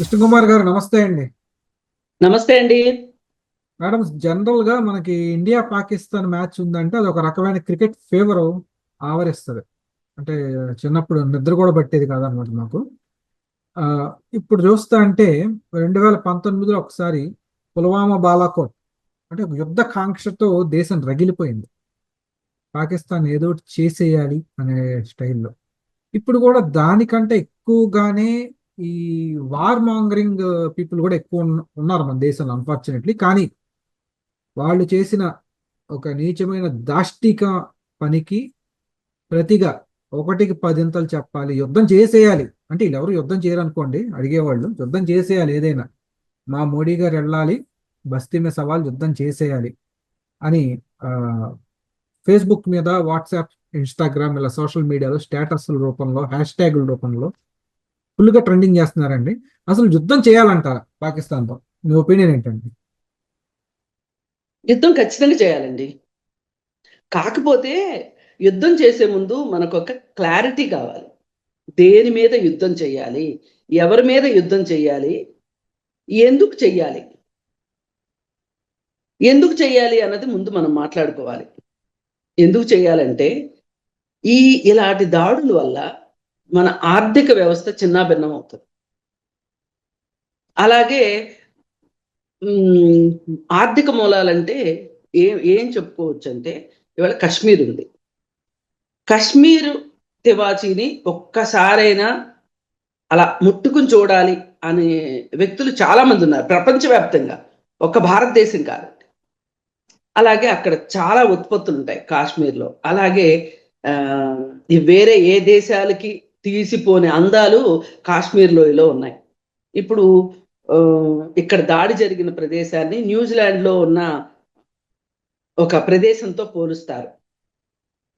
కృష్ణకుమార్ గారు నమస్తే అండి. నమస్తే అండి. మేడం, జనరల్ గా మనకి ఇండియా పాకిస్తాన్ మ్యాచ్ ఉందంటే అది ఒక రకమైన క్రికెట్ ఫీవర్ ఆవరిస్తుంది. అంటే చిన్నప్పుడు నిద్ర కూడా పట్టేది కాదనమాట మాకు. ఆ, ఇప్పుడు చూస్తా అంటే 2019లో ఒకసారి పుల్వామా బాలాకోట్ అంటే ఒక యుద్ధ కాంక్షతో దేశం రగిలిపోయింది. పాకిస్తాన్ ఏదో ఒకటి చేసేయాలి అనే స్టైల్లో. ఇప్పుడు కూడా దానికంటే ఎక్కువగానే ఈ వార్ మాంగరింగ్ పీపుల్ కూడా ఎక్కువ ఉన్నారు మన దేశంలో, అన్ఫార్చునేట్లీ. కానీ వాళ్ళు చేసిన ఒక నీచమైన దాష్టిక పనికి ప్రతిగా ఒకటికి పదింతలు చెప్పాలి, యుద్ధం చేసేయాలి. అంటే వీళ్ళెవరు యుద్ధం చేయరు అనుకోండి, అడిగేవాళ్ళు యుద్ధం చేసేయాలి ఏదైనా. మా మోడీ గారు వెళ్ళాలి, బస్తీ మీద సవాల్ యుద్ధం చేసేయాలి అని ఆ, ఫేస్బుక్ మీద, వాట్సాప్, ఇన్స్టాగ్రామ్ ఇలా సోషల్ మీడియాలో స్టేటస్ల రూపంలో, హ్యాష్ ట్యాగుల రూపంలో ఫుల్గా ట్రెండింగ్ చేస్తున్నారండి. అసలు యుద్ధం చేయాలంటారా పాకిస్తాన్తో? మీ ఒపీనియన్ ఏంటండి? యుద్ధం ఖచ్చితంగా చేయాలండి. కాకపోతే యుద్ధం చేసే ముందు మనకు ఒక క్లారిటీ కావాలి. దేని మీద యుద్ధం చేయాలి, ఎవరి మీద యుద్ధం చేయాలి, ఎందుకు చెయ్యాలి, ఎందుకు చెయ్యాలి అన్నది ముందు మనం మాట్లాడుకోవాలి. ఎందుకు చేయాలంటే ఈ ఇలాంటి దాడుల వల్ల మన ఆర్థిక వ్యవస్థ చిన్నాభిన్నం అవుతుంది. అలాగే ఆర్థిక మూలాలంటే ఏం ఏం చెప్పుకోవచ్చు అంటే, ఇవాళ కశ్మీర్ ఉంది. కశ్మీర్ తివాచీని ఒక్కసారైనా అలా ముట్టుకుని చూడాలి అనే వ్యక్తులు చాలా మంది ఉన్నారు ప్రపంచవ్యాప్తంగా, ఒక్క భారతదేశం కాదు. అలాగే అక్కడ చాలా ఉత్పత్తులు ఉంటాయి కాశ్మీర్లో. అలాగే ఆ ఈ వేరే ఏ దేశాలకి తీసిపోని అందాలు కాశ్మీర్ లోయలో ఉన్నాయి. ఇప్పుడు ఆ, ఇక్కడ దాడి జరిగిన ప్రదేశాన్ని న్యూజిలాండ్లో ఉన్న ఒక ప్రదేశంతో పోలుస్తారు.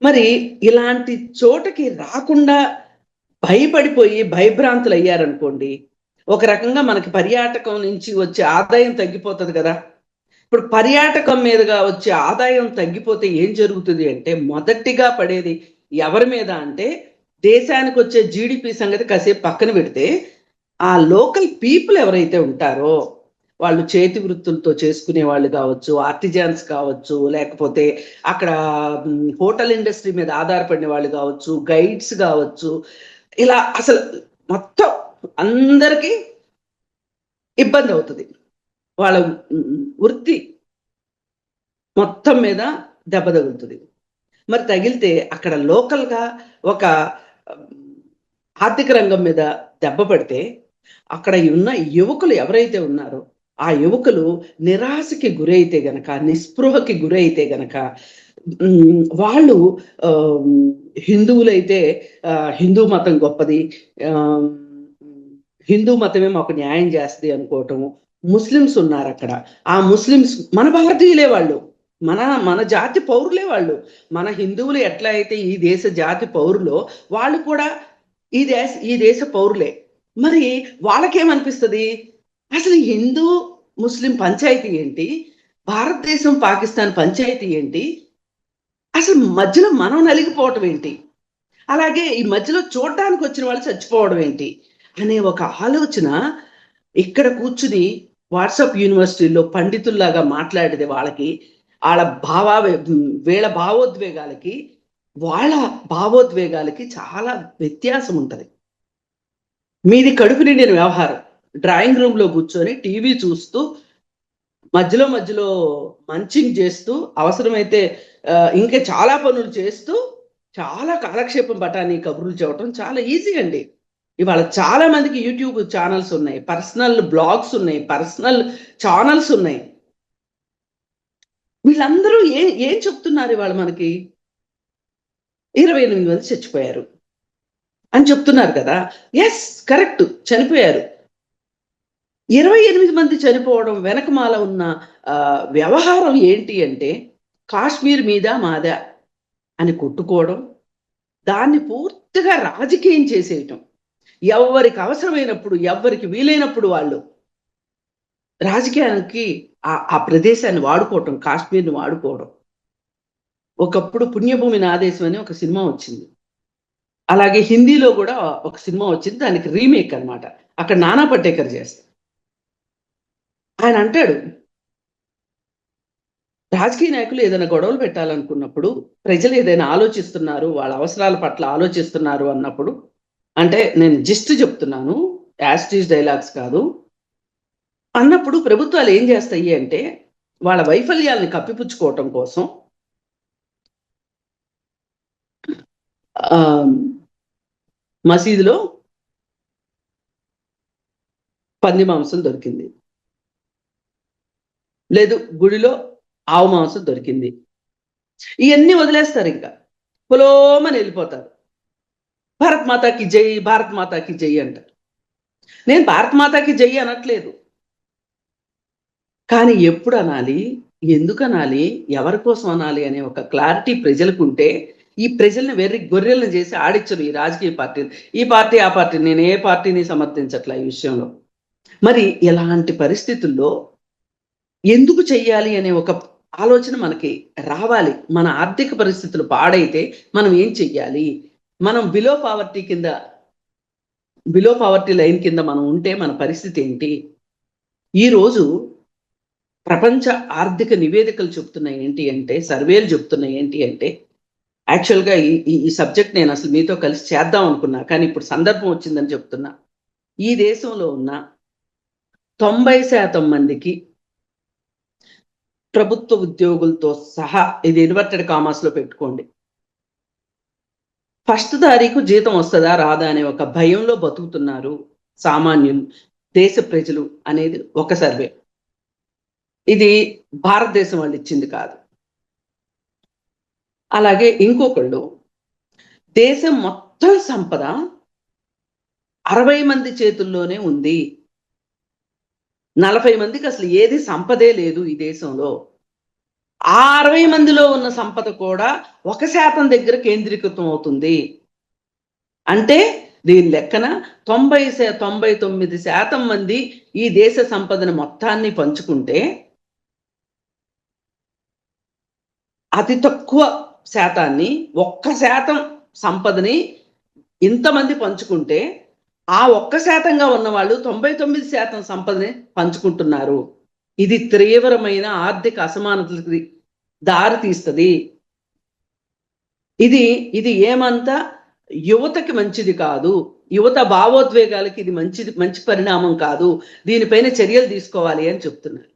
మరి ఇలాంటి చోటకి రాకుండా భయపడిపోయి భయభ్రాంతులు అయ్యారనుకోండి, ఒక రకంగా మనకి పర్యాటకం నుంచి వచ్చే ఆదాయం తగ్గిపోతుంది కదా. ఇప్పుడు పర్యాటకం మీదుగా వచ్చే ఆదాయం తగ్గిపోతే ఏం జరుగుతుంది అంటే, మొదటిగా పడేది ఎవరి మీద అంటే, దేశానికి వచ్చే జీడిపి సంగతి కాసేపు పక్కన పెడితే, ఆ లోకల్ పీపుల్ ఎవరైతే ఉంటారో, వాళ్ళు చేతి వృత్తులతో చేసుకునే వాళ్ళు కావచ్చు, ఆర్టిజాన్స్ కావచ్చు, లేకపోతే అక్కడ హోటల్ ఇండస్ట్రీ మీద ఆధారపడిన వాళ్ళు కావచ్చు, గైడ్స్ కావచ్చు, ఇలా అసలు మొత్తం అందరికీ ఇబ్బంది అవుతుంది. వాళ్ళ వృత్తి మొత్తం మీద దెబ్బ తగులుతుంది. మరి తగిలితే అక్కడ లోకల్గా ఒక ఆర్థిక రంగం మీద దెబ్బ పడితే, అక్కడ ఉన్న యువకులు ఎవరైతే ఉన్నారో ఆ యువకులు నిరాశకి గురైతే గనక, నిస్పృహకి గురైతే గనక, వాళ్ళు హిందువులైతే హిందూ మతం గొప్పది, హిందూ మతమే మాకు న్యాయం చేస్తుంది అనుకోవటము. ముస్లిమ్స్ ఉన్నారు అక్కడ, ఆ ముస్లిమ్స్ మన భారతీయులే, వాళ్ళు మన మన జాతి పౌరులే. వాళ్ళు మన హిందువులు ఎట్లా అయితే ఈ దేశ జాతి పౌరులో, వాళ్ళు కూడా ఈ దేశ పౌరులే. మరి వాళ్ళకేమనిపిస్తుంది, అసలు హిందూ ముస్లిం పంచాయతీ ఏంటి, భారతదేశం పాకిస్తాన్ పంచాయతీ ఏంటి, అసలు మధ్యలో మనం నలిగిపోవటం ఏంటి, అలాగే ఈ మధ్యలో చూడడానికి వచ్చిన వాళ్ళు చచ్చిపోవడం ఏంటి అనే ఒక ఆలోచన ఇక్కడ కూర్చుని వాట్సాప్ యూనివర్సిటీలో పండితుల్లాగా మాట్లాడితే వాళ్ళకి, వీళ్ళ భావోద్వేగాలకి వాళ్ళ భావోద్వేగాలకి చాలా వ్యత్యాసం ఉంటుంది. మీది కడుపు నిండిన వ్యవహారం, డ్రాయింగ్ రూమ్లో కూర్చొని టీవీ చూస్తూ, మధ్యలో మధ్యలో మంచింగ్ చేస్తూ, అవసరమైతే ఇంకా చాలా పనులు చేస్తూ, చాలా కాలక్షేపం పటాన్ని కబుర్లు చెప్పడం చాలా ఈజీ అండి. ఇవాళ చాలా మందికి యూట్యూబ్ ఛానల్స్ ఉన్నాయి, పర్సనల్ బ్లాగ్స్ ఉన్నాయి, పర్సనల్ ఛానల్స్ ఉన్నాయి. వీళ్ళందరూ ఏం చెప్తున్నారు ఇవాళ మనకి, 28 మంది చచ్చిపోయారు అని చెప్తున్నారు కదా. ఎస్, కరెక్ట్, చనిపోయారు. 28 మంది చనిపోవడం వెనకమాల ఉన్న వ్యవహారం ఏంటి అంటే, కాశ్మీర్ మీద మాదా అని కొట్టుకోవడం, దాన్ని పూర్తిగా రాజకీయం చేసేయటం. ఎవరికి అవసరమైనప్పుడు, ఎవరికి వీలైనప్పుడు వాళ్ళు రాజకీయానికి ఆ ప్రదేశాన్ని వాడుకోవటం, కాశ్మీర్ని వాడుకోవడం. ఒకప్పుడు పుణ్యభూమి నాదేశం అని ఒక సినిమా వచ్చింది, అలాగే హిందీలో కూడా ఒక సినిమా వచ్చింది, దానికి రీమేక్ అనమాట. అక్కడ నానా పటేకర్ చేస్తారు. ఆయన అంటాడు, రాజకీయ నాయకులు ఏదైనా గొడవలు పెట్టాలనుకున్నప్పుడు, ప్రజలు ఏదైనా ఆలోచిస్తున్నారు, వాళ్ళ అవసరాల పట్ల ఆలోచిస్తున్నారు అన్నప్పుడు, అంటే నేను జస్ట్ చెప్తున్నాను, యాస్టీజ్ డైలాగ్స్ కాదు, అన్నప్పుడు ప్రభుత్వాలు ఏం చేస్తాయి అంటే వాళ్ళ వైఫల్యాలను కప్పిపుచ్చుకోవటం కోసం ఆ మసీదులో పంది మాంసం దొరికింది, లేదు గుడిలో ఆవు మాంసం దొరికింది, ఇవన్నీ వదిలేస్తారు, ఇంకా పొలోమని వెళ్ళిపోతారు. భారత్ మాతాకి జై, భారత్ మాతాకి జై అంటారు. నేను భారత్ మాతాకి జై అనట్లేదు, కానీ ఎప్పుడు అనాలి, ఎందుకు అనాలి, ఎవరి కోసం అనాలి అనే ఒక క్లారిటీ ప్రజలకు ఉంటే, ఈ ప్రజల్ని వెర్రి గొర్రెలను చేసి ఆడించరు ఈ రాజకీయ పార్టీలు. ఈ పార్టీ ఆ పార్టీ, నేను ఏ పార్టీని సమర్థించట్లా ఈ విషయంలో. మరి ఇలాంటి పరిస్థితుల్లో ఎందుకు చెయ్యాలి అనే ఒక ఆలోచన మనకి రావాలి. మన ఆర్థిక పరిస్థితులు పాడైతే మనం ఏం చెయ్యాలి, మనం బిలో పావర్టీ లైన్ కింద మనం ఉంటే మన పరిస్థితి ఏంటి? ఈరోజు ప్రపంచ ఆర్థిక నివేదికలు చెప్తున్నాయి ఏంటి అంటే, సర్వేలు చెప్తున్నాయి ఏంటి అంటే, యాక్చువల్గా ఈ సబ్జెక్ట్ నేను అసలు మీతో కలిసి చేద్దాం అనుకున్నా, కానీ ఇప్పుడు సందర్భం వచ్చిందని చెప్తున్నా. ఈ దేశంలో ఉన్న 90% మందికి ప్రభుత్వ ఉద్యోగులతో సహా, ఇది ఇన్వర్టెడ్ కామాస్ లో పెట్టుకోండి, 1 తారీఖు జీతం వస్తుందా రాదా అనే ఒక భయంలో బతుకుతున్నారు సామాన్యులు, దేశ ప్రజలు అనేది ఒక సర్వే. ఇది భారతదేశం వాళ్ళు ఇచ్చింది కాదు. అలాగే ఇంకొకళ్ళు, దేశం మొత్తం సంపద 60 మంది చేతుల్లోనే ఉంది, 40 మందికి అసలు ఏది సంపదే లేదు ఈ దేశంలో. ఆ 60 మందిలో ఉన్న సంపద కూడా 1% దగ్గర కేంద్రీకృతం అవుతుంది. అంటే దీని లెక్కన 99% మంది ఈ దేశ సంపదను మొత్తాన్ని పంచుకుంటే, అతి తక్కువ శాతాన్ని 1% సంపదని ఇంతమంది పంచుకుంటే, ఆ 1%గా ఉన్న వాళ్ళు 99% సంపదని పంచుకుంటున్నారు. ఇది తీవ్రమైన ఆర్థిక అసమానతలకి దారి తీస్తుంది. ఇది ఏమంతా యువతకి మంచిది కాదు, యువత భావోద్వేగాలకి ఇది మంచి పరిణామం కాదు, దీనిపైన చర్యలు తీసుకోవాలి అని చెప్తున్నారు.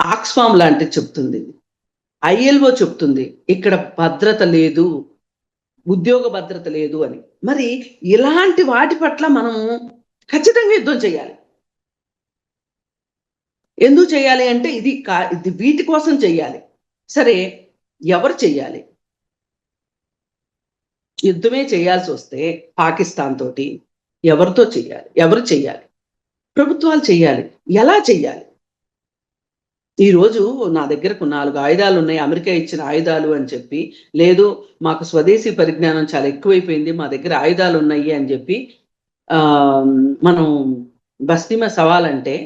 ఆక్స్ఫామ్ లాంటిది చెప్తుంది, ILO చెప్తుంది, ఇక్కడ భద్రత లేదు, ఉద్యోగ భద్రత లేదు అని. మరి ఇలాంటి వాటి పట్ల మనము ఖచ్చితంగా యుద్ధం చేయాలి. ఎందుకు చేయాలి అంటే ఇది వీటి కోసం చేయాలి. సరే, ఎవరు చెయ్యాలి? యుద్ధమే చేయాల్సి వస్తే పాకిస్తాన్ తోటి ఎవరితో చెయ్యాలి? ఎవరు చెయ్యాలి? ప్రభుత్వాలు చెయ్యాలి. ఎలా చెయ్యాలి? ఈరోజు నా దగ్గరకు 4 ఆయుధాలు ఉన్నాయి, అమెరికా ఇచ్చిన ఆయుధాలు అని చెప్పి, లేదు మాకు స్వదేశీ పరిజ్ఞానం చాలా ఎక్కువైపోయింది, మా దగ్గర ఆయుధాలు ఉన్నాయి అని చెప్పి మనం బస్తీ మే సవాల్ అంటే,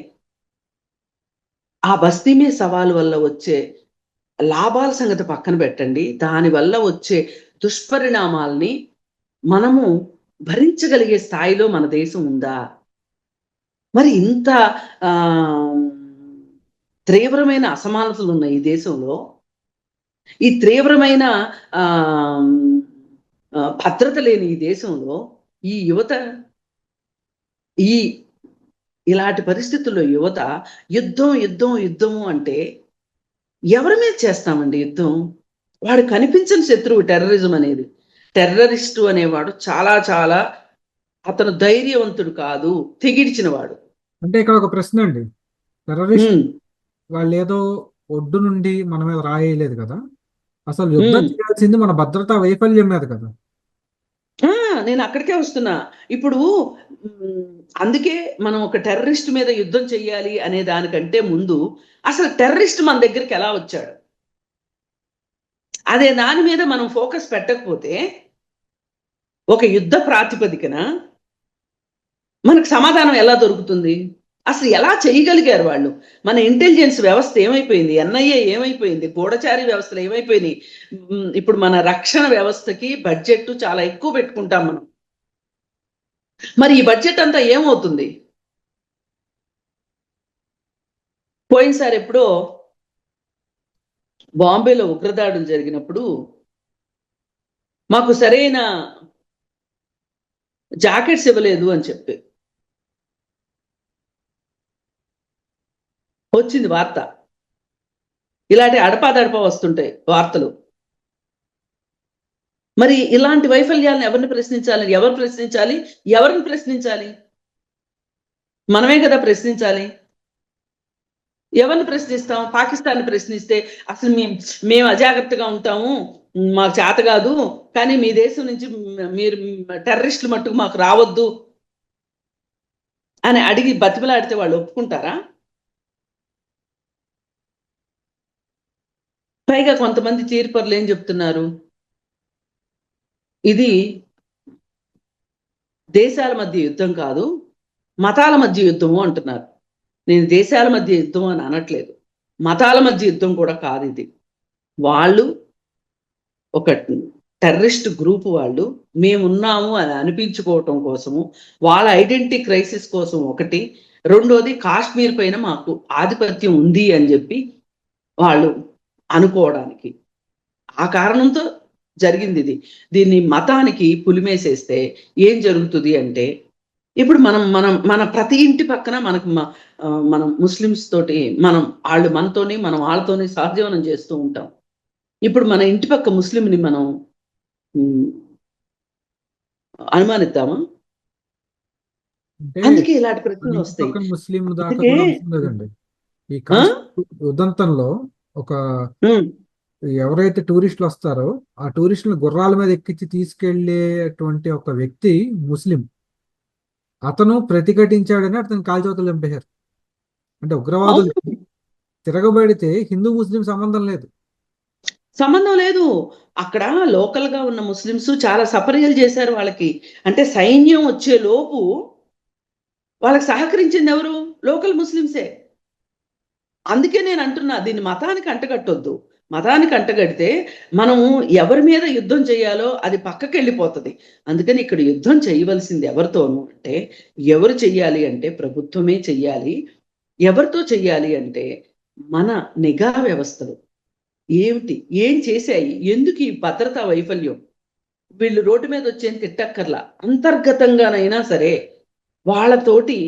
ఆ బస్తీ మే సవాల్ వల్ల వచ్చే లాభాల సంగతి పక్కన పెట్టండి, దానివల్ల వచ్చే దుష్పరిణామాల్ని మనము భరించగలిగే స్థాయిలో మన దేశం ఉందా? మరి ఇంత తీవ్రమైన అసమానతలు ఉన్నాయి ఈ దేశంలో, ఈ తీవ్రమైన భద్రత లేని ఈ దేశంలో ఈ యువత, ఇలాంటి పరిస్థితుల్లో యువత యుద్ధము అంటే ఎవరి మీద చేస్తామండి యుద్ధం? వాడు కనిపించని శత్రువు టెర్రరిజం అనేది. టెర్రరిస్టు అనేవాడు చాలా చాలా, అతను ధైర్యవంతుడు కాదు, తెగిడిచిన వాడు. అంటే ఇక్కడ ఒక ప్రశ్న అండి, టెర్రరిస్ట్ వాళ్ళు ఏదో ఒడ్డు నుండి మన మీద రాయలేదు కదా, అసలు యుద్ధం చేయాల్సింది మన భద్రతా వైఫల్యం మీద కదా. నేను అక్కడికే వస్తున్నా. ఇప్పుడు అందుకే మనం ఒక టెర్రరిస్ట్ మీద యుద్ధం చెయ్యాలి అనే దానికంటే ముందు అసలు టెర్రరిస్ట్ మన దగ్గరికి ఎలా వచ్చాడు అదే దాని మీద మనం ఫోకస్ పెట్టకపోతే, ఒక యుద్ధ ప్రాతిపదికన మనకు సమాధానం ఎలా దొరుకుతుంది? అసలు ఎలా చేయగలిగారు వాళ్ళు? మన ఇంటెలిజెన్స్ వ్యవస్థ ఏమైపోయింది? NIA ఏమైపోయింది? గూఢచారి వ్యవస్థలు ఏమైపోయినాయి? ఇప్పుడు మన రక్షణ వ్యవస్థకి బడ్జెట్ చాలా ఎక్కువ పెట్టుకుంటాం మనం. మరి ఈ బడ్జెట్ అంతా ఏమవుతుంది? పోయినసారి ఎప్పుడో బాంబేలో ఉగ్రదాడులు జరిగినప్పుడు మాకు సరైన జాకెట్స్ ఇవ్వలేదు అని చెప్పి వచ్చింది వార్త. ఇలాంటి అడపాదడపా వస్తుంటాయి వార్తలు. మరి ఇలాంటి వైఫల్యాలను ఎవరిని ప్రశ్నించాలి? ఎవరు ప్రశ్నించాలి? ఎవరిని ప్రశ్నించాలి? మనమే కదా ప్రశ్నించాలి. ఎవరిని ప్రశ్నిస్తాం? పాకిస్తాన్ ప్రశ్నిస్తే అసలు మేము అజాగ్రత్తగా ఉంటాము, మాకు చేత కాదు, కానీ మీ దేశం నుంచి మీరు టెర్రరిస్టులు మట్టుకు మాకు రావద్దు అని అడిగి బతిమలాడితే వాళ్ళు ఒప్పుకుంటారా? పైగా కొంతమంది తీర్పరులు ఏం చెప్తున్నారు, ఇది దేశాల మధ్య యుద్ధం కాదు, మతాల మధ్య యుద్ధము అంటున్నారు. నేను దేశాల మధ్య యుద్ధం అని అనట్లేదు, మతాల మధ్య యుద్ధం కూడా కాదు ఇది. వాళ్ళు ఒక టెర్రరిస్ట్ గ్రూప్, వాళ్ళు మేమున్నాము అని అనిపించుకోవటం కోసము, వాళ్ళ ఐడెంటిటీ క్రైసిస్ కోసం ఒకటి, రెండోది కాశ్మీర్ పైన మాకు ఆధిపత్యం ఉంది అని చెప్పి వాళ్ళు అనుకోవడానికి, ఆ కారణంతో జరిగింది ఇది. దీన్ని మతానికి పులిమేసేస్తే ఏం జరుగుతుంది అంటే, ఇప్పుడు మనం మనం మన ప్రతి ఇంటి పక్కన మనకు మనం ముస్లిమ్స్ తోటి వాళ్ళు మనతోని మనం వాళ్ళతోని సహజీవనం చేస్తూ ఉంటాం. ఇప్పుడు మన ఇంటి పక్క ముస్లింని మనం అనుమానిద్దామా? అందుకే ఇలాంటి ప్రశ్నలు వస్తాయి. ముస్లిం దాకా కూడా లేదండి. ఈ ఉదంతంలో ఒక ఎవరైతే టూరిస్టులు వస్తారో ఆ టూరిస్టులు గుర్రాల మీద ఎక్కించి తీసుకెళ్లేటువంటి ఒక వ్యక్తి ముస్లిం, అతను ప్రతిఘటించాడని అతను కాల్చవతలు చంపేశారు. అంటే ఉగ్రవాదులు తిరగబడితే హిందూ ముస్లిం సంబంధం లేదు. అక్కడ లోకల్ గా ఉన్న ముస్లిమ్స్ చాలా సపర్యలు చేశారు వాళ్ళకి. అంటే సైన్యం వచ్చే లోపు వాళ్ళకి సహకరించింది ఎవరు? లోకల్ ముస్లిమ్సే. అందుకే నేను అంటున్నా, దీన్ని మతానికి అంటగట్టొద్దు. మతానికి అంటగడితే మనము ఎవరి మీద యుద్ధం చేయాలో అది పక్కకి వెళ్ళిపోతుంది. అందుకని ఇక్కడ యుద్ధం చేయవలసింది ఎవరితోనూ అంటే, ఎవరు చెయ్యాలి అంటే ప్రభుత్వమే చెయ్యాలి. ఎవరితో చెయ్యాలి అంటే మన నిఘా వ్యవస్థలు ఏమిటి, ఏం చేశాయి, ఎందుకు ఈ భద్రతా వైఫల్యం? వీళ్ళు రోడ్డు మీద వచ్చేది తిట్టక్కర్లా, అంతర్గతంగానైనా సరే వాళ్ళతోటి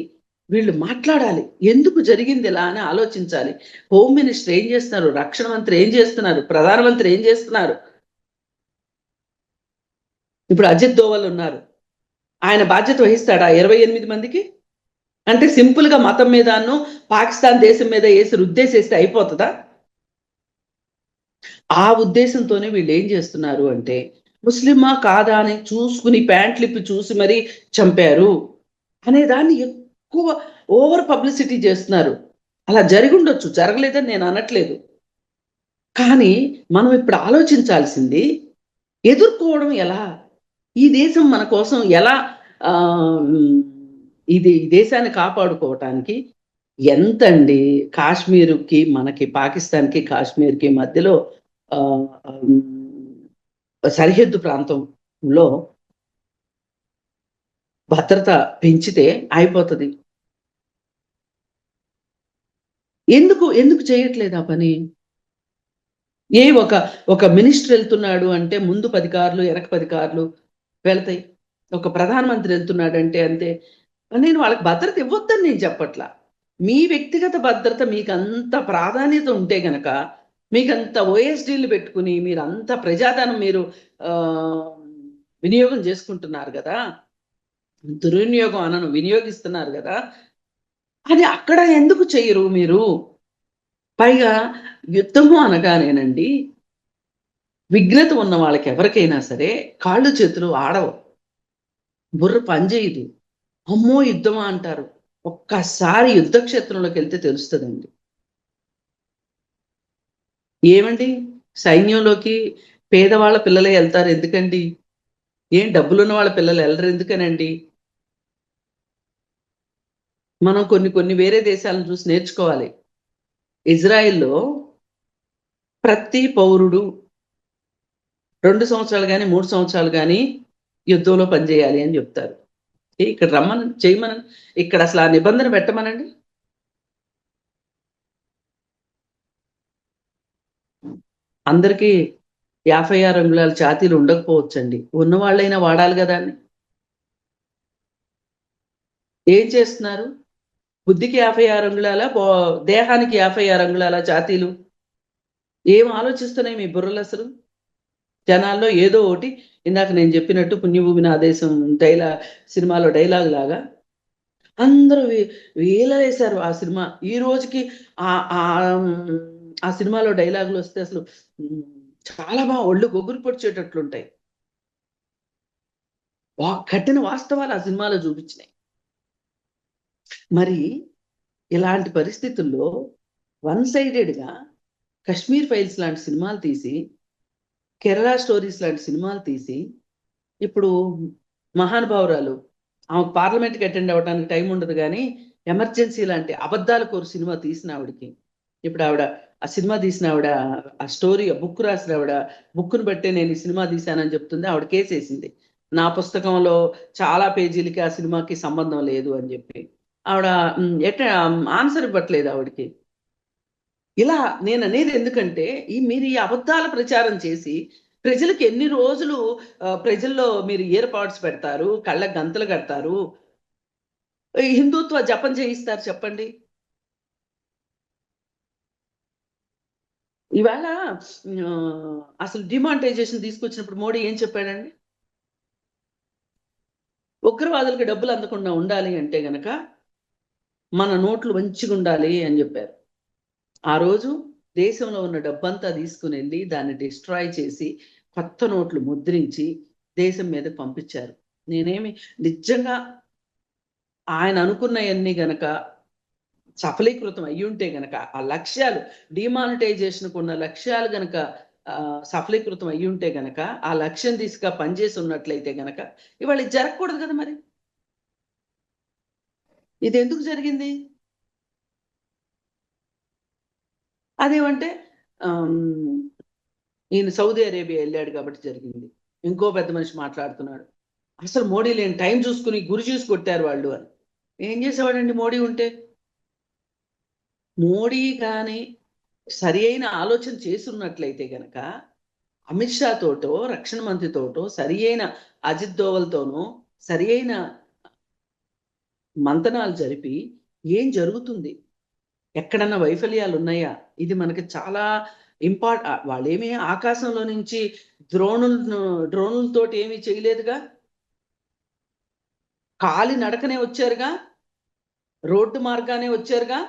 వీళ్ళు మాట్లాడాలి. ఎందుకు జరిగింది ఇలా అని ఆలోచించాలి. హోమ్ మినిస్టర్ ఏం చేస్తున్నారు, రక్షణ మంత్రి ఏం చేస్తున్నారు, ప్రధానమంత్రి ఏం చేస్తున్నారు? ఇప్పుడు అజిత్ దోవల్ ఉన్నారు, ఆయన బాధ్యత వహిస్తాడా 28 మందికి? అంటే సింపుల్ గా మతం మీదను పాకిస్తాన్ దేశం మీద వేసి రుద్దేసేస్తే అయిపోతుందా? ఆ ఉద్దేశంతోనే వీళ్ళు ఏం చేస్తున్నారు అంటే, ముస్లిమా కాదా అని చూసుకుని ప్యాంట్లిప్పి చూసి మరీ చంపారు అనే దాన్ని ఎక్కువ ఓవర్ పబ్లిసిటీ చేస్తున్నారు. అలా జరిగి ఉండొచ్చు, జరగలేదని నేను అనట్లేదు. కానీ మనం ఇప్పుడు ఆలోచించాల్సింది, ఎదుర్కోవడం ఎలా, ఈ దేశం మన కోసం ఎలా ఇది దేశాన్ని కాపాడుకోవటానికి ఎంతండి. కాశ్మీర్కి మనకి పాకిస్తాన్కి కాశ్మీర్కి మధ్యలో సరిహద్దు ప్రాంతంలో భద్రత పెంచితే అయిపోతుంది. ఎందుకు చేయట్లేదు ఆ పని? ఒక మినిస్టర్ వెళ్తున్నాడు అంటే ముందు 10 కార్లు వెనక 10 కార్లు వెళ్తాయి. ఒక ప్రధానమంత్రి వెళ్తున్నాడు అంటే అంతే. నేను వాళ్ళకి భద్రత ఇవ్వద్దని నేను చెప్పట్లా. మీ వ్యక్తిగత భద్రత మీకు అంత ప్రాధాన్యత ఉంటే గనక, మీకంత ఓఎస్డీలు పెట్టుకుని మీరు అంత ప్రజాధనం మీరు వినియోగం చేసుకుంటున్నారు కదా, దుర్వినియోగం అనను, వినియోగిస్తున్నారు కదా, అది అక్కడ ఎందుకు చేయరు మీరు? పైగా యుద్ధము అనగానేనండి, విఘ్నత ఉన్న వాళ్ళకి ఎవరికైనా సరే కాళ్ళు చేతులు ఆడవు, బుర్ర పనిచేయదు. అమ్మో యుద్ధమా అంటారు. ఒక్కసారి యుద్ధ క్షేత్రంలోకి వెళ్తే తెలుస్తుందండి. ఏమండి, సైన్యంలోకి పేదవాళ్ళ పిల్లలే వెళ్తారు ఎందుకండి? ఏం డబ్బులున్న వాళ్ళ పిల్లలు వెళ్ళరు ఎందుకనండి? మనం కొన్ని వేరే దేశాలను చూసి నేర్చుకోవాలి. ఇజ్రాయిల్లో ప్రతి పౌరుడు 2 సంవత్సరాలు కానీ 3 సంవత్సరాలు కానీ యుద్ధంలో పనిచేయాలి అని చెప్తారు. ఇక్కడ రమ్మని చేయమనండి, ఇక్కడ అసలు ఆ నిబంధన పెట్టమనండి. అందరికీ 56 అంగుళాల ఛాతీలు ఉండకపోవచ్చండి, ఉన్న వాళ్ళైనా వాడాలి కదా అని. ఏం చేస్తున్నారు? బుద్ధికి 56 అంగుళాల, దేహానికి 56 అంగుళాల ఛాతీలు. ఏం ఆలోచిస్తున్నాయి మీ బుర్రలు అసలు? జనాల్లో ఏదో ఒకటి, ఇందాక నేను చెప్పినట్టు పుణ్యభూమి నా దేశం సినిమాలో డైలాగ్ లాగా అందరూ వేలవేశారు ఆ సినిమా. ఈ రోజుకి ఆ ఆ సినిమాలో డైలాగులు వస్తే అసలు చాలా బాగా ఒళ్ళు గొగ్గురు పొడిచేటట్లుంటాయి. కఠిన వాస్తవాలు ఆ సినిమాలో చూపించినాయి. మరి ఇలాంటి పరిస్థితుల్లో వన్ సైడెడ్గా కశ్మీర్ ఫైల్స్ లాంటి సినిమాలు తీసి, కేరళ స్టోరీస్ లాంటి సినిమాలు తీసి, ఇప్పుడు మహానుభావురాలు ఆమెకు పార్లమెంట్కి అటెండ్ అవ్వడానికి టైం ఉండదు, కానీ ఎమర్జెన్సీ లాంటి అబద్ధాల కోరు సినిమా తీసిన ఆవిడకి, ఇప్పుడు ఆవిడ ఆ సినిమా తీసిన ఆవిడ, ఆ స్టోరీ బుక్ రాసిన ఆవిడ, బుక్ను బట్టే నేను ఈ సినిమా తీశానని చెప్తుంది. ఆవిడ కేసు వేసింది, నా పుస్తకంలో చాలా పేజీలకి ఆ సినిమాకి సంబంధం లేదు అని చెప్పి. ఆవిడ ఆన్సర్ ఇవ్వట్లేదు ఆవిడకి. ఇలా నేను అనేది ఎందుకంటే, మీరు ఈ అబద్ధాల ప్రచారం చేసి ప్రజలకు ఎన్ని రోజులు ప్రజల్లో మీరు ఇయర్ పాడ్స్ పెడతారు, కళ్ళ గంతలు కడతారు, హిందుత్వ జపం చేయిస్తారు చెప్పండి? ఇవాళ అసలు డిమానిటైజేషన్ తీసుకొచ్చినప్పుడు మోడీ ఏం చెప్పాడండి? ఉగ్రవాదులకి డబ్బులు అందకుండా ఉండాలి అంటే గనక మన నోట్లు మంచిగా ఉండాలి అని చెప్పారు. ఆ రోజు దేశంలో ఉన్న డబ్బంతా తీసుకుని వెళ్ళి దాన్ని డిస్ట్రాయ్ చేసి కొత్త నోట్లు ముద్రించి దేశం మీద పంపించారు. నేనేమి నిజంగా ఆయన అనుకున్నవన్నీ గనక సఫలీకృతం అయ్యుంటే గనక, ఆ లక్ష్యాలు, డిమానిటైజేషన్కు ఉన్న లక్ష్యాలు గనక సఫలీకృతం అయ్యుంటే గనక, ఆ లక్ష్యం దిశగా పనిచేసి ఉన్నట్లయితే గనక ఇవాళ ఇది జరగకూడదు కదా. మరి ఇది ఎందుకు జరిగింది? అదేమంటే ఈయన సౌదీ అరేబియా వెళ్ళాడు కాబట్టి జరిగింది. ఇంకో పెద్ద మనిషి మాట్లాడుతున్నాడు, అసలు మోడీ లేని టైం చూసుకుని గురి చూసి కొట్టారు వాళ్ళు అని. ఏం చేసేవాడండి మోడీ ఉంటే? మోడీ కానీ సరి అయిన ఆలోచన చేస్తున్నట్లయితే గనక అమిత్ షా తోటో, రక్షణ మంత్రితోటో, సరి అయిన అజిత్ దోవల్తోనో సరి అయిన మంతనాలు జరిపి ఏం జరుగుతుంది, ఎక్కడన్నా వైఫల్యాలు ఉన్నాయా, ఇది మనకి చాలా వాళ్ళేమీ ఆకాశంలో నుంచి డ్రోనులతోటి ఏమీ చేయలేదుగా, కాలి నడకనే వచ్చారుగా, రోడ్డు మార్గానే వచ్చారుగా.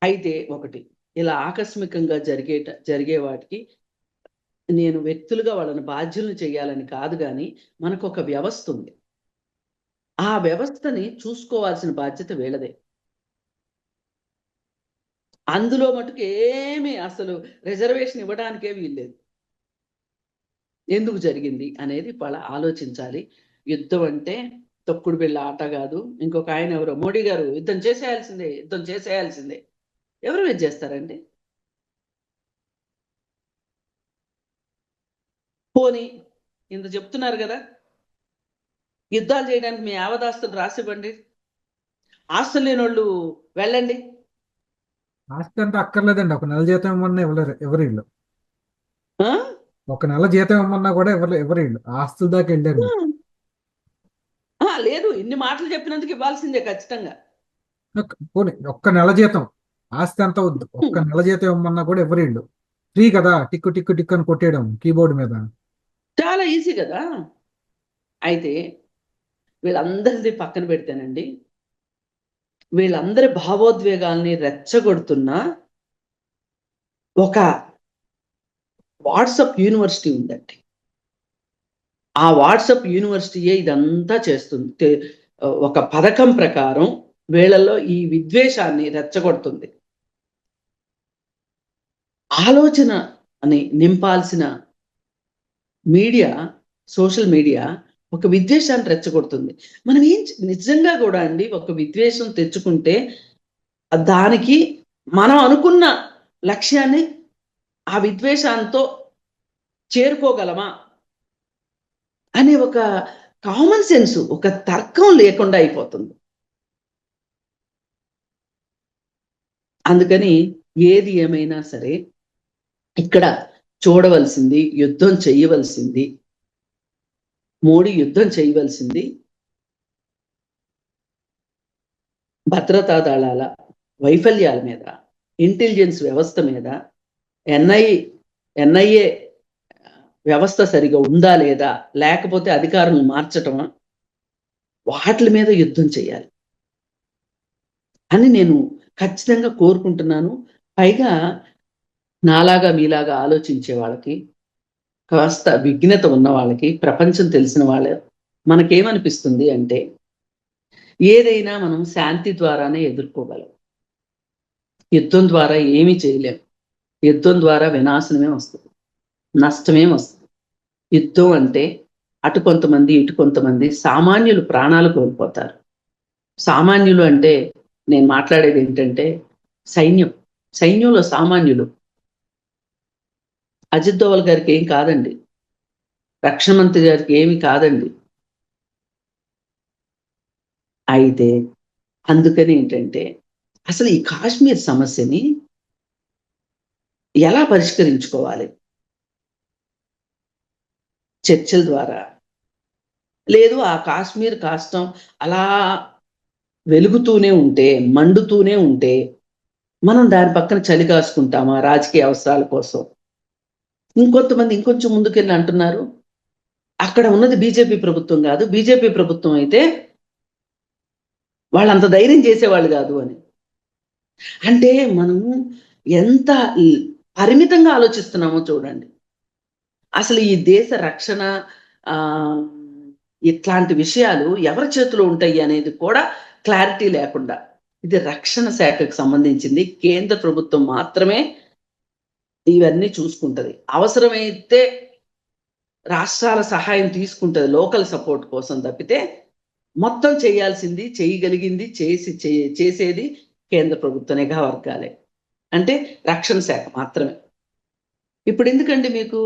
అయితే ఒకటి, ఇలా ఆకస్మికంగా జరిగే వాటికి నేను వ్యక్తులుగా వాళ్ళని బాధ్యులను చేయాలని కాదు, కానీ మనకు ఒక వ్యవస్థ ఉంది, ఆ వ్యవస్థని చూసుకోవాల్సిన బాధ్యత వీళ్ళదే. అందులో మటుకు ఏమీ అసలు రిజర్వేషన్ ఇవ్వడానికే వీల్లేదు. ఎందుకు జరిగింది అనేది వాళ్ళ ఆలోచించాలి. యుద్ధం అంటే తొక్కుడు బిళ్ళ ఆట కాదు. ఇంకొక ఆయన ఎవరో, మోడీ గారు యుద్ధం చేసేయాల్సిందే, యుద్ధం చేసేయాల్సిందే. ఎవరు మీద చేస్తారండి? పోనీ ఇంత చెప్తున్నారు కదా, యుద్ధాలు చేయడానికి మీ యావదాస్తులు రాసివ్వండి, ఆస్తులు లేని వాళ్ళు వెళ్ళండి. ఆస్తి అంతా అక్కర్లేదండి, ఒక నెల జీతం ఇవ్వమన్నా ఎవరు ఇల్లు, ఒక నెల జీతం ఇవ్వమన్నా కూడా ఎవరు ఇల్లు, ఆస్తుల దాకా వెళ్ళారు. లేదు, ఇన్ని మాటలు చెప్పినందుకు ఇవ్వాల్సిందే ఖచ్చితంగా. పోనీ ఒక్క నెల జీతం, ఆస్తి అంతా వద్దు, ఒక్క నెల జీతం ఇవ్వమన్నా కూడా ఎవరు ఇల్లు. ఫ్రీ కదా, టిక్కు టిక్కు టిక్కు అని కొట్టేయడం కీబోర్డ్ మీద, చాలా ఈజీ కదా. అయితే వీళ్ళందరిది పక్కన పెడితేనండి, వీళ్ళందరి భావోద్వేగాల్ని రెచ్చగొడుతున్న ఒక వాట్సాప్ యూనివర్సిటీ ఉందండి. ఆ వాట్సాప్ యూనివర్సిటీయే ఇదంతా చేస్తుంది. ఒక పథకం ప్రకారం వీళ్ళల్లో ఈ విద్వేషాన్ని రెచ్చగొడుతుంది. ఆలోచన అని నింపాల్సిన మీడియా, సోషల్ మీడియా ఒక విద్వేషాన్ని రెచ్చగొడుతుంది. మనం నిజంగా కూడా అండి, ఒక విద్వేషం తెచ్చుకుంటే దానికి మనం అనుకున్న లక్ష్యాన్ని ఆ విద్వేషంతో చేరుకోగలమా? అనే ఒక కామన్ సెన్స్, ఒక తర్కం లేకుండా అయిపోతుంది. అందుకని ఏది ఏమైనా సరే ఇక్కడ చూడవలసింది, యుద్ధం చేయవలసింది, మోడీ యుద్ధం చేయవలసింది భద్రతా దళాల వైఫల్యాల మీద, ఇంటెలిజెన్స్ వ్యవస్థ మీద, ఎన్ఐ ఎన్ఐఏ వ్యవస్థ సరిగా ఉందా లేదా, లేకపోతే అధికారులను మార్చటమా, వాటి మీద యుద్ధం చేయాలి అని నేను ఖచ్చితంగా కోరుకుంటున్నాను. పైగా నాలాగా మీలాగా ఆలోచించే వాళ్ళకి, కాస్త విఘ్నత ఉన్న వాళ్ళకి, ప్రపంచం తెలిసిన వాళ్ళ మనకేమనిపిస్తుంది అంటే ఏదైనా మనం శాంతి ద్వారానే ఎదుర్కోగలం. యుద్ధం ద్వారా ఏమీ చేయలేం. యుద్ధం ద్వారా వినాశనమే వస్తుంది, నష్టమే వస్తుంది. యుద్ధం అంటే అటు కొంతమంది ఇటు కొంతమంది సామాన్యులు ప్రాణాలు కోల్పోతారు. సామాన్యులు అంటే నేను మాట్లాడేది ఏంటంటే సైన్యంలో సామాన్యులు. అజిత్ దోవల్ గారికి ఏం కాదండి, రక్షణ మంత్రి గారికి ఏమి కాదండి. అయితే అందుకని ఏంటంటే అసలు ఈ కాశ్మీర్ సమస్యని ఎలా పరిష్కరించుకోవాలి? చర్చల ద్వారా, లేదు ఆ కాశ్మీర్ కాష్టం అలా వెలుగుతూనే ఉంటే, మండుతూనే ఉంటే మనం దాని పక్కన చలి కాసుకుంటామా రాజకీయ అవసరాల కోసం? ఇంకొంతమంది ఇంకొంచెం ముందుకెళ్ళి అంటున్నారు, అక్కడ ఉన్నది బీజేపీ ప్రభుత్వం కాదు, బీజేపీ ప్రభుత్వం అయితే వాళ్ళంత ధైర్యం చేసేవాళ్ళు కాదు అని. అంటే మనం ఎంత పరిమితంగా ఆలోచిస్తున్నామో చూడండి. అసలు ఈ దేశ రక్షణ ఆ ఇట్లాంటి విషయాలు ఎవరి చేతిలో ఉంటాయి అనేది కూడా క్లారిటీ లేకుండా, ఇది రక్షణ శాఖకు సంబంధించింది, కేంద్ర ప్రభుత్వం మాత్రమే ఇవన్నీ చూసుకుంటది. అవసరమైతే రాష్ట్రాల సహాయం తీసుకుంటది లోకల్ సపోర్ట్ కోసం తప్పితే, మొత్తం చేయాల్సింది, చేయగలిగింది చేసేది కేంద్ర ప్రభుత్వ నిఘా వర్గాలే, అంటే రక్షణ శాఖ మాత్రమే. ఇప్పుడు ఎందుకండి మీకు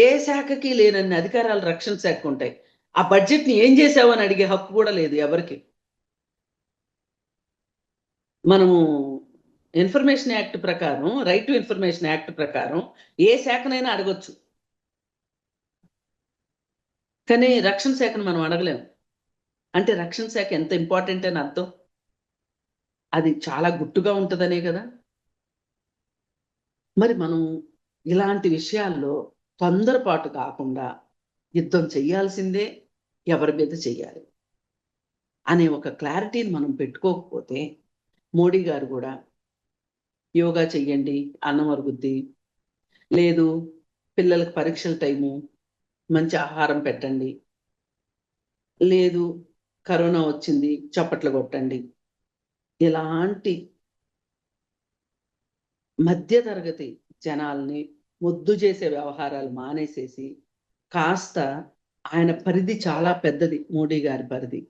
ఏ శాఖకి లేనన్ని అధికారాలు రక్షణ శాఖకు ఉంటాయి? ఆ బడ్జెట్ని ఏం చేసావు అని అడిగే హక్కు కూడా లేదు ఎవరికి. మనము ఇన్ఫర్మేషన్ యాక్ట్ ప్రకారం, రైట్ టు ఇన్ఫర్మేషన్ యాక్ట్ ప్రకారం ఏ శాఖనైనా అడగొచ్చు, కానీ రక్షణ శాఖను మనం అడగలేము. అంటే రక్షణ శాఖ ఎంత ఇంపార్టెంట్ అని అర్థం, అది చాలా గుట్టుగా ఉంటుందనే కదా. మరి మనం ఇలాంటి విషయాల్లో తొందరపాటు కాకుండా యుద్ధం చేయాల్సిందే, ఎవరి మీద చెయ్యాలి అనే ఒక క్లారిటీని మనం పెట్టుకోకపోతే, మోడీ గారు కూడా యోగా చెయ్యండి అన్నం అరుగుద్ది, లేదు పిల్లలకు పరీక్షల టైము మంచి ఆహారం పెట్టండి, లేదు కరోనా వచ్చింది చప్పట్లు కొట్టండి, ఇలాంటి మధ్యతరగతి జనాల్ని ముద్దు చేసే వ్యవహారాలు మానేసేసి, కాస్త ఆయన పరిధి చాలా పెద్దది, మోడీ గారి పరిధి,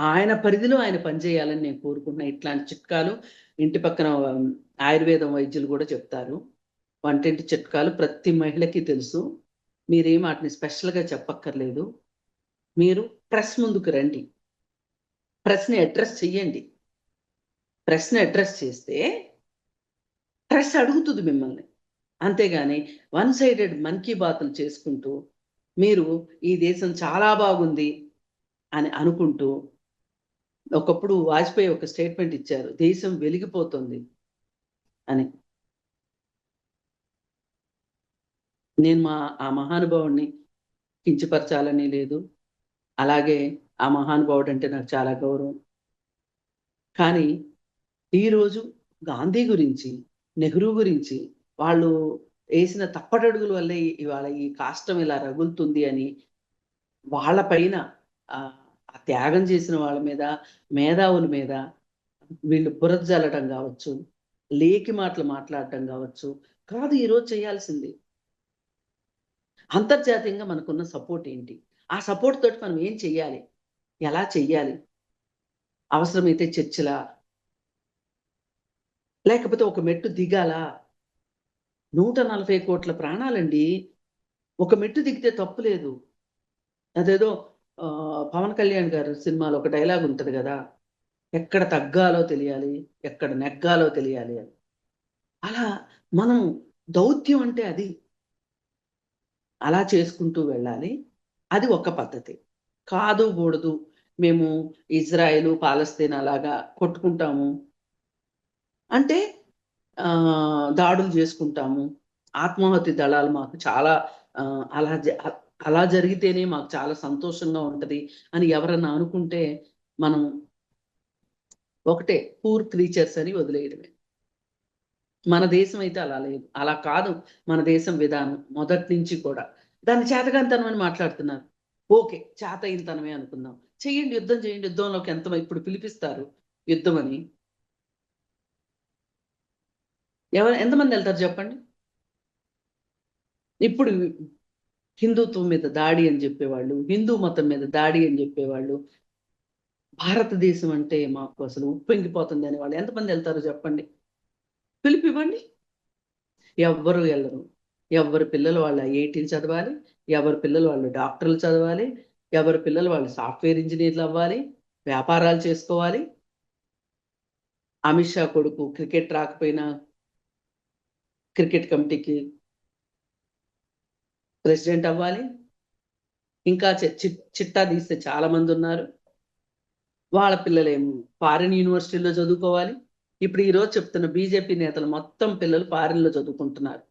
ఆయన పరిధిలో ఆయన పనిచేయాలని నేను కోరుకుంటున్నా. ఇట్లాంటి చిట్కాలు ఇంటి పక్కన ఆయుర్వేదం వైద్యులు కూడా చెప్తారు. వంటింటి చిట్కాలు ప్రతి మహిళకి తెలుసు. మీరేం వాటిని స్పెషల్గా చెప్పక్కర్లేదు. మీరు ప్రెస్ ముందుకు రండి, ప్రెస్ని అడ్రస్ చెయ్యండి. ప్రెస్ని అడ్రస్ చేస్తే ప్రెస్ అడుగుతుంది మిమ్మల్ని. అంతేగాని వన్ సైడెడ్ మన్ కీ బాతులు చేసుకుంటూ మీరు ఈ దేశం చాలా బాగుంది అని అనుకుంటూ, ఒకప్పుడు వాజ్పేయి ఒక స్టేట్మెంట్ ఇచ్చారు, దేశం వెలిగిపోతుంది అని. నేను ఆ మహానుభావుడిని కించపరచాలని లేదు, అలాగే ఆ మహానుభావుడు అంటే నాకు చాలా గౌరవం. కానీ ఈరోజు గాంధీ గురించి, నెహ్రూ గురించి వాళ్ళు వేసిన తప్పటడుగుల వల్లే ఇవాళ ఈ కాష్టం ఇలా రగులుతుంది అని వాళ్ళ పైన ఆ త్యాగం చేసిన వాళ్ళ మీద, మేధావుల మీద వీళ్ళు బురద జల్లడం కావచ్చు, లేకి మాటలు మాట్లాడటం కావచ్చు కాదు ఈరోజు చేయాల్సింది. అంతర్జాతీయంగా మనకున్న సపోర్ట్ ఏంటి, ఆ సపోర్ట్ తోటి మనం ఏం చెయ్యాలి, ఎలా చెయ్యాలి? అవసరమైతే చర్చలా, లేకపోతే ఒక మెట్టు దిగాలా? 140 కోట్ల ప్రాణాలండి, ఒక మెట్టు దిగితే తప్పు లేదు. అదేదో పవన్ కళ్యాణ్ గారు సినిమాలో ఒక డైలాగ్ ఉంటది కదా, ఎక్కడ తగ్గాలో తెలియాలి, ఎక్కడ నెగ్గాలో తెలియాలి అని. అలా మనం దౌత్యం అంటే అది అలా చేసుకుంటూ వెళ్ళాలి. అది ఒక పద్ధతి. కాదు కూడదు మేము ఇజ్రాయెలు పాలస్తీనా లాగా కొట్టుకుంటాము అంటే దాడులు చేసుకుంటాము. ఆత్మాహుతి దళాలు మాకు చాలా అలా అలా జరిగితేనే మాకు చాలా సంతోషంగా ఉంటది అని ఎవరన్నా అనుకుంటే మనం ఒకటే పూర్ క్రీచర్స్ అని వదిలేయడమే. మన దేశం అయితే అలా లేదు. అలా కాదు మన దేశం విధానం మొదటి నుంచి కూడా. దాన్ని చేతకానితనం అని మాట్లాడుతున్నారు. ఓకే. చేతయింతనమే అనుకుందాం. చెయ్యండి, యుద్ధం చేయండి. యుద్ధంలోకి ఇప్పుడు పిలిపిస్తారు యుద్ధం అని. ఎంతమంది వెళ్తారు చెప్పండి? ఇప్పుడు హిందుత్వం మీద దాడి అని చెప్పేవాళ్ళు, హిందూ మతం మీద దాడి అని చెప్పేవాళ్ళు, భారతదేశం అంటే మాకు అసలు ఉప్పొంగిపోతుంది అనేవాళ్ళు ఎంతమంది వెళ్తారో చెప్పండి? పిలిపివ్వండి. ఎవ్వరు వెళ్ళరు. ఎవరి పిల్లలు వాళ్ళు ఐఐటీలు చదవాలి, ఎవరి పిల్లలు వాళ్ళు డాక్టర్లు చదవాలి, ఎవరి పిల్లలు వాళ్ళు సాఫ్ట్వేర్ ఇంజనీర్లు అవ్వాలి, వ్యాపారాలు చేసుకోవాలి. అమిత్ షా కొడుకు క్రికెట్ రాకపోయినా క్రికెట్ కమిటీకి ప్రెసిడెంట్ అవ్వాలి. ఇంకా చిట్టా తీస్తే చాలా మంది ఉన్నారు. వాళ్ళ పిల్లలేమో ఫారిన్ యూనివర్సిటీలో చదువుకోవాలి. ఇప్పుడు ఈరోజు చెప్తున్న బీజేపీ నేతలు మొత్తం పిల్లలు ఫారిన్లో చదువుకుంటున్నారు.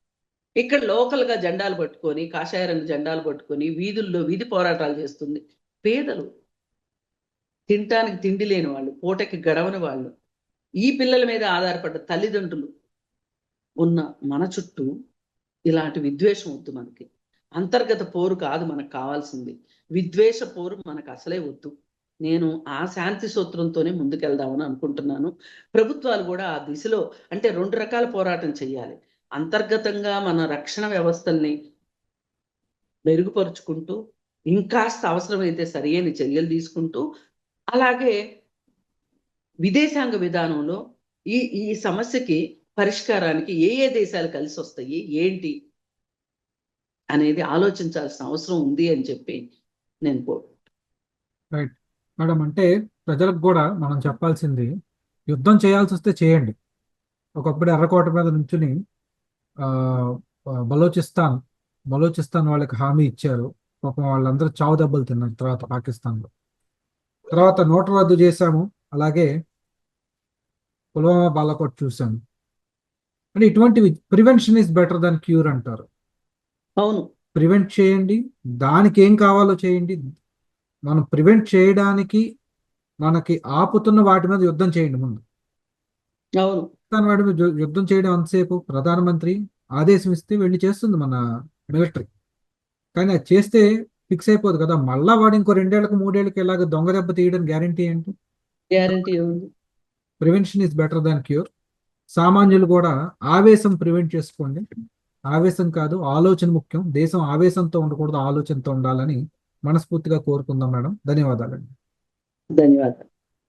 ఇక్కడ లోకల్గా జెండాలు పట్టుకొని, కాషాయ రంగు జెండాలు పట్టుకొని వీధుల్లో వీధి పోరాటాలు చేస్తుంది పేదలు, తినటానికి తిండి లేని వాళ్ళు, పూటకి గడవని వాళ్ళు, ఈ పిల్లల మీద ఆధారపడ్డ తల్లిదండ్రులు ఉన్న మన చుట్టూ ఇలాంటి విద్వేషం వద్దు మనకి. అంతర్గత పోరు కాదు మనకు కావాల్సింది, విద్వేష పోరు మనకు అసలే వద్దు. నేను ఆ శాంతి సూత్రంతోనే ముందుకెళ్దామని అనుకుంటున్నాను. ప్రభుత్వాలు కూడా ఆ దిశలో అంటే 2 రకాల పోరాటం చేయాలి. అంతర్గతంగా మన రక్షణ వ్యవస్థల్ని మెరుగుపరుచుకుంటూ, ఇంకాస్త అవసరమైతే సరియైన చర్యలు తీసుకుంటూ, అలాగే విదేశాంగ విధానంలో ఈ ఈ సమస్యకి పరిష్కారానికి ఏ ఏ దేశాలు కలిసి వస్తాయి ఏంటి అనేది ఆలోచించాల్సిన అవసరం ఉంది అని చెప్పి నేను రైట్ మేడం. అంటే ప్రజలకు కూడా మనం చెప్పాల్సింది, యుద్ధం చేయాల్సి వస్తే చేయండి. ఒకప్పుడు ఎర్రకోట మీద నుంచుని ఆ, బలోచిస్తాన్ బలోచిస్తాన్ వాళ్ళకి హామీ ఇచ్చారు. పాపం వాళ్ళందరూ చావు దెబ్బలు తిన్నారు తర్వాత పాకిస్తాన్లో. తర్వాత నోటు రద్దు చేశాము, అలాగే పుల్వామా బాలకోట్ చూశాము. అంటే ఇటువంటివి prevention is better than cure అంటారు. అవును. ప్రివెంట్ చేయండి, దానికి ఏం కావాలో చేయండి. మనం ప్రివెంట్ చేయడానికి మనకి ఆపుతున్న వాటి మీద యుద్ధం చేయండి ముందు. అవును. వాటి మీద యుద్ధం చేయడం అంతసేపు ప్రధానమంత్రి ఆదేశం ఇస్తే వెళ్ళి చేస్తుంది మన మిలిటరీ. కానీ అది చేస్తే ఫిక్స్ అయిపోదు కదా, మళ్ళా వాడు ఇంకో 2 ఏళ్ళకి 3 ఏళ్ళకి ఇలాగ దొంగ దెబ్బ తీయడం గ్యారంటీ ఏంటి? గ్యారంటీ ఉంది. Prevention is better than cure. సామాన్యులు కూడా ఆవేశం ప్రివెంట్ చేసుకోండి. ఆవేశం కాదు, ఆలోచన ముఖ్యం. దేశం ఆవేశంతో ఉండకూడదు, ఆలోచనతో ఉండాలని మనస్ఫూర్తిగా కోరుకుందాం మేడం. ధన్యవాదాలండి. ధన్యవాదాలు.